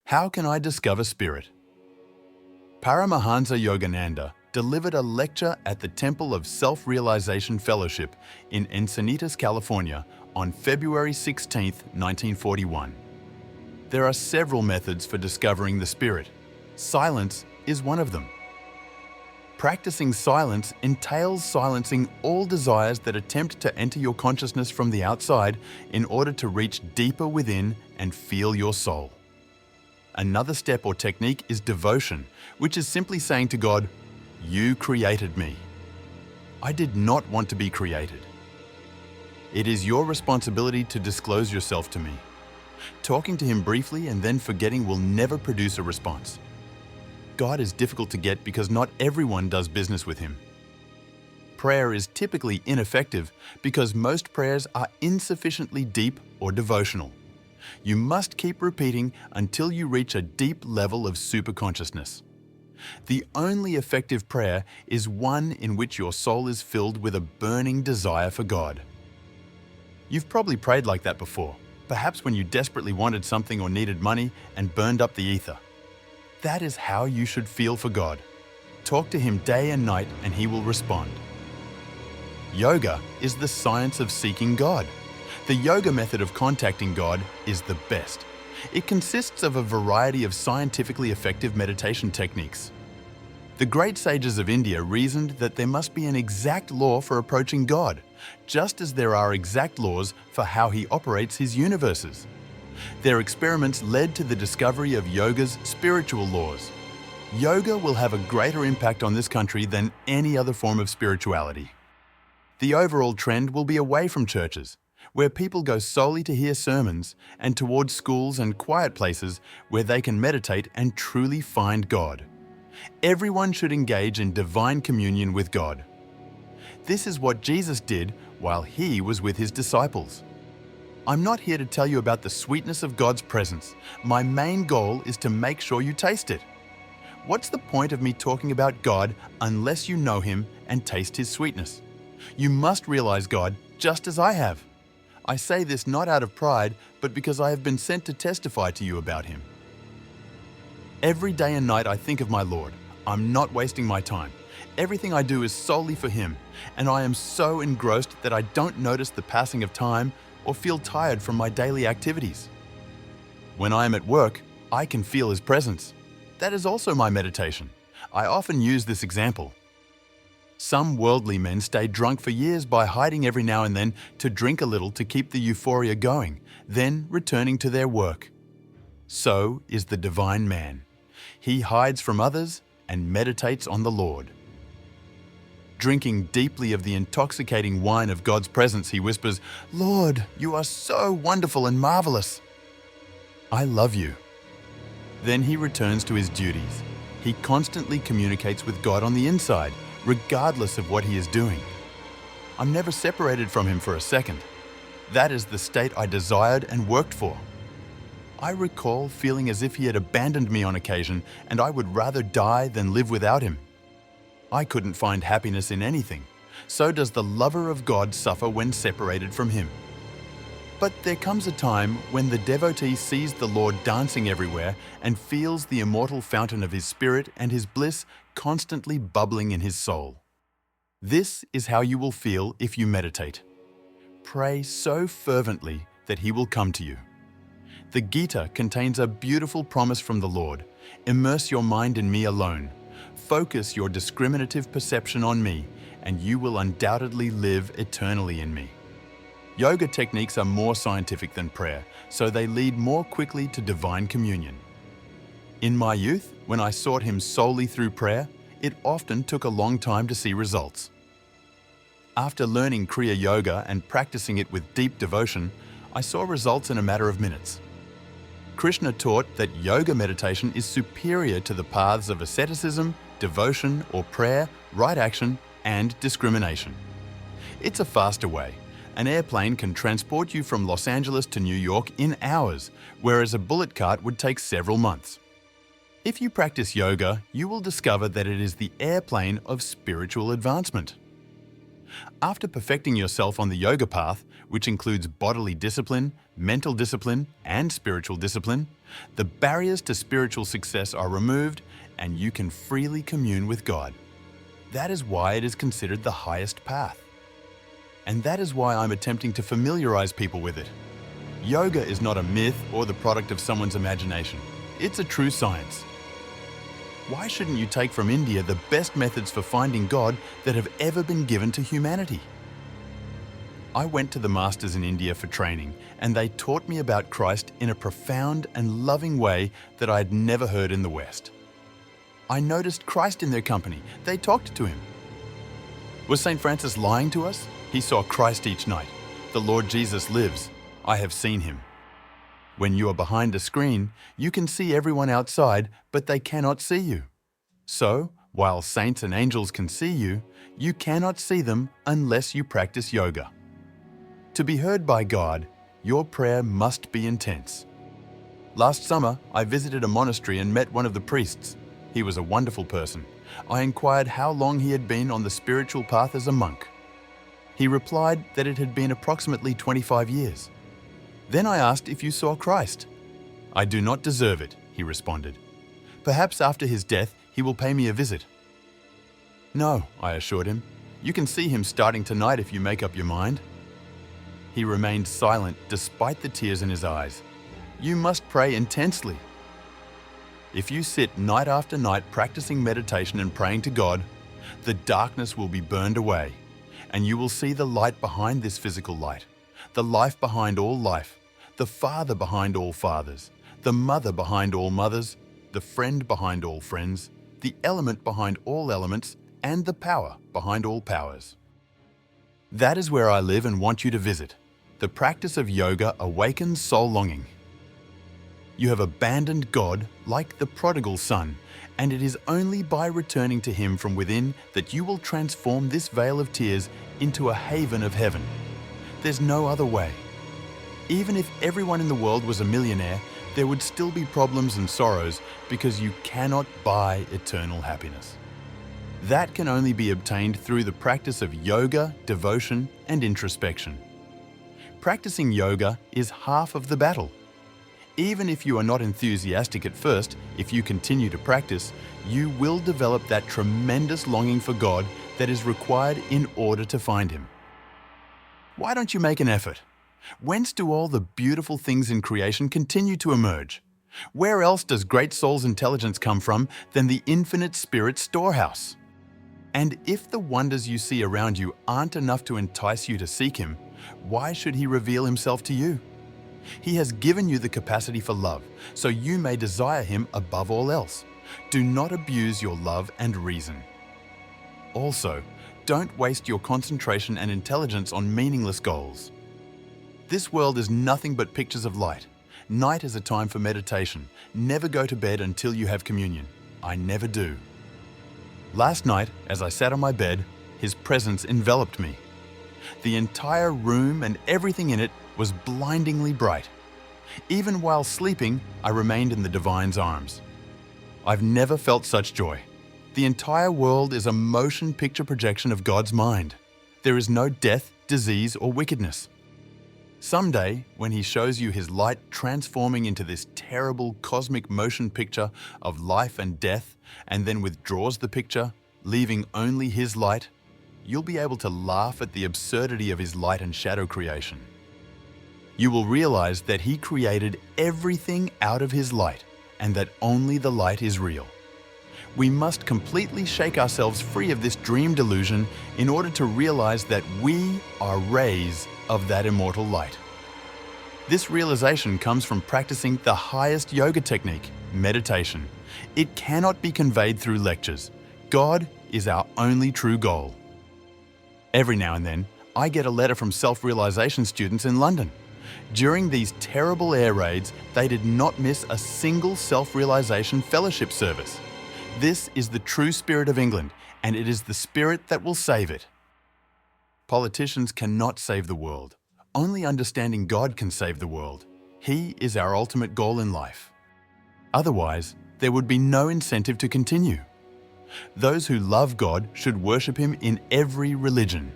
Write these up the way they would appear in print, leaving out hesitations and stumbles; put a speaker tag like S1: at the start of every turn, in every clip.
S1: How can I discover spirit? Paramahansa Yogananda delivered a lecture at the Temple of Self-Realization Fellowship in Encinitas, California on February 16, 1941. There are several methods for discovering the spirit. Silence is one of them. Practicing silence entails silencing all desires that attempt to enter your consciousness from the outside in order to reach deeper within and feel your soul. Another step or technique is devotion, which is simply saying to God, "You created me. I did not want to be created. It is your responsibility to disclose yourself to me." Talking to Him briefly and then forgetting will never produce a response. God is difficult to get because not everyone does business with Him. Prayer is typically ineffective because most prayers are insufficiently deep or devotional. You must keep repeating until you reach a deep level of superconsciousness. The only effective prayer is one in which your soul is filled with a burning desire for God. You've probably prayed like that before, perhaps when you desperately wanted something or needed money and burned up the ether. That is how you should feel for God. Talk to Him day and night and He will respond. Yoga is the science of seeking God. The yoga method of contacting God is the best. It consists of a variety of scientifically effective meditation techniques. The great sages of India reasoned that there must be an exact law for approaching God, just as there are exact laws for how He operates His universes. Their experiments led to the discovery of yoga's spiritual laws. Yoga will have a greater impact on this country than any other form of spirituality. The overall trend will be away from churches, where people go solely to hear sermons, and towards schools and quiet places where they can meditate and truly find God. Everyone should engage in divine communion with God. This is what Jesus did while He was with His disciples. I'm not here to tell you about the sweetness of God's presence. My main goal is to make sure you taste it. What's the point of me talking about God unless you know Him and taste His sweetness? You must realize God just as I have. I say this not out of pride, but because I have been sent to testify to you about Him. Every day and night I think of my Lord. I'm not wasting my time. Everything I do is solely for Him, and I am so engrossed that I don't notice the passing of time or feel tired from my daily activities. When I am at work, I can feel His presence. That is also my meditation. I often use this example. Some worldly men stay drunk for years by hiding every now and then to drink a little to keep the euphoria going, then returning to their work. So is the divine man. He hides from others and meditates on the Lord. Drinking deeply of the intoxicating wine of God's presence, he whispers, "Lord, you are so wonderful and marvelous. I love you." Then he returns to his duties. He constantly communicates with God on the inside, regardless of what he is doing. I'm never separated from Him for a second. That is the state I desired and worked for. I recall feeling as if He had abandoned me on occasion, and I would rather die than live without Him. I couldn't find happiness in anything. So does the lover of God suffer when separated from Him. But there comes a time when the devotee sees the Lord dancing everywhere and feels the immortal fountain of His spirit and His bliss constantly bubbling in his soul. This is how you will feel if you meditate. Pray so fervently that He will come to you. The Gita contains a beautiful promise from the Lord. Immerse your mind in me alone. Focus your discriminative perception on me, and you will undoubtedly live eternally in me. Yoga techniques are more scientific than prayer, so they lead more quickly to divine communion. In my youth, when I sought Him solely through prayer, it often took a long time to see results. After learning Kriya Yoga and practicing it with deep devotion, I saw results in a matter of minutes. Krishna taught that yoga meditation is superior to the paths of asceticism, devotion or prayer, right action, and discrimination. It's a faster way. An airplane can transport you from Los Angeles to New York in hours, whereas a bullet cart would take several months. If you practice yoga, you will discover that it is the airplane of spiritual advancement. After perfecting yourself on the yoga path, which includes bodily discipline, mental discipline, and spiritual discipline, The barriers to spiritual success are removed and you can freely commune with God. That is why it is considered the highest path. And that is why I'm attempting to familiarize people with it. Yoga is not a myth or the product of someone's imagination. It's a true science. Why shouldn't you take from India the best methods for finding God that have ever been given to humanity? I went to the masters in India for training, and they taught me about Christ in a profound and loving way that I had never heard in the West. I noticed Christ in their company. They talked to him. Was St. Francis lying to us? He saw Christ each night. The Lord Jesus lives. I have seen him. When you are behind a screen, you can see everyone outside, but they cannot see you. So, while saints and angels can see you, you cannot see them unless you practice yoga. To be heard by God, your prayer must be intense. Last summer, I visited a monastery and met one of the priests. He was a wonderful person. I inquired how long he had been on the spiritual path as a monk. He replied that it had been approximately 25 years. Then I asked if you saw Christ. "I do not deserve it," he responded. "Perhaps after his death, he will pay me a visit." "No," I assured him. "You can see him starting tonight if you make up your mind." He remained silent despite the tears in his eyes. You must pray intensely. If you sit night after night practicing meditation and praying to God, the darkness will be burned away, and you will see the light behind this physical light, the life behind all life, the Father behind all fathers, the Mother behind all mothers, the friend behind all friends, the element behind all elements, and the power behind all powers. That is where I live and want you to visit. The practice of yoga awakens soul longing. You have abandoned God like the prodigal son, and it is only by returning to Him from within that you will transform this vale of tears into a haven of heaven. There's no other way. Even if everyone in the world was a millionaire, there would still be problems and sorrows because you cannot buy eternal happiness. That can only be obtained through the practice of yoga, devotion, and introspection. Practicing yoga is half of the battle. Even if you are not enthusiastic at first, if you continue to practice, you will develop that tremendous longing for God that is required in order to find Him. Why don't you make an effort? Whence do all the beautiful things in creation continue to emerge? Where else does great soul's intelligence come from than the infinite spirit storehouse? And if the wonders you see around you aren't enough to entice you to seek Him, why should He reveal Himself to you? He has given you the capacity for love, so you may desire Him above all else. Do not abuse your love and reason. Also, don't waste your concentration and intelligence on meaningless goals. This world is nothing but pictures of light. Night is a time for meditation. Never go to bed until you have communion. I never do. Last night, as I sat on my bed, His presence enveloped me. The entire room and everything in it was blindingly bright. Even while sleeping, I remained in the Divine's arms. I've never felt such joy. The entire world is a motion picture projection of God's mind. There is no death, disease, or wickedness. Someday, when He shows you His light transforming into this terrible cosmic motion picture of life and death, and then withdraws the picture, leaving only His light, you'll be able to laugh at the absurdity of His light and shadow creation. You will realize that He created everything out of His light, and that only the light is real. We must completely shake ourselves free of this dream delusion in order to realize that we are rays of that immortal light. This realization comes from practicing the highest yoga technique, meditation. It cannot be conveyed through lectures. God is our only true goal. Every now and then, I get a letter from self-realization students in London. During these terrible air raids, they did not miss a single self-realization fellowship service. This is the true spirit of England, and it is the spirit that will save it. Politicians cannot save the world. Only understanding God can save the world. He is our ultimate goal in life. Otherwise, there would be no incentive to continue. Those who love God should worship Him in every religion.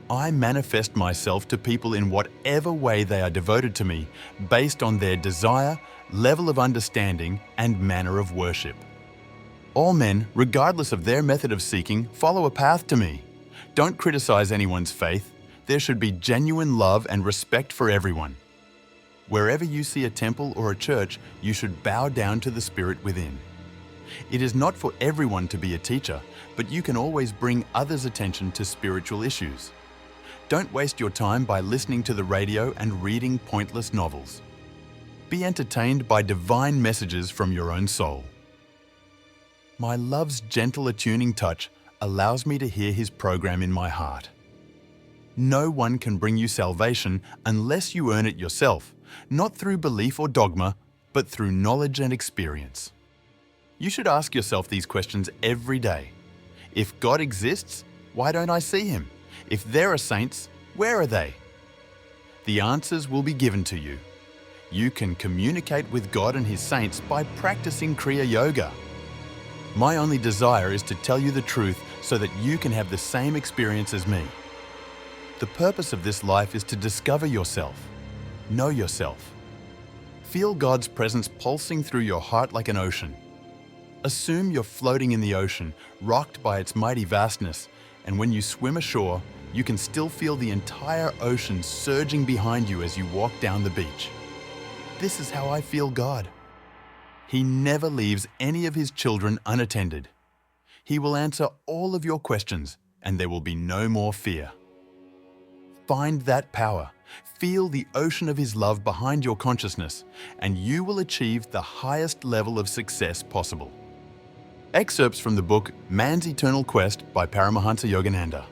S1: I manifest myself to people in whatever way they are devoted to me, based on their desire, level of understanding, and manner of worship. All men, regardless of their method of seeking, follow a path to me. Don't criticize anyone's faith. There should be genuine love and respect for everyone. Wherever you see a temple or a church, you should bow down to the Spirit within. It is not for everyone to be a teacher, but you can always bring others' attention to spiritual issues. Don't waste your time by listening to the radio and reading pointless novels. Be entertained by divine messages from your own soul. My love's gentle attuning touch allows me to hear His program in my heart. No one can bring you salvation unless you earn it yourself, not through belief or dogma, but through knowledge and experience. You should ask yourself these questions every day. If God exists, why don't I see Him? If there are saints, where are they? The answers will be given to you. You can communicate with God and His saints by practicing Kriya Yoga. My only desire is to tell you the truth so that you can have the same experience as me. The purpose of this life is to discover yourself, know yourself. Feel God's presence pulsing through your heart like an ocean. Assume you're floating in the ocean, rocked by its mighty vastness, and when you swim ashore, you can still feel the entire ocean surging behind you as you walk down the beach. This is how I feel God. He never leaves any of His children unattended. He will answer all of your questions, and there will be no more fear. Find that power. Feel the ocean of His love behind your consciousness, and you will achieve the highest level of success possible. Excerpts from the book Man's Eternal Quest by Paramahansa Yogananda.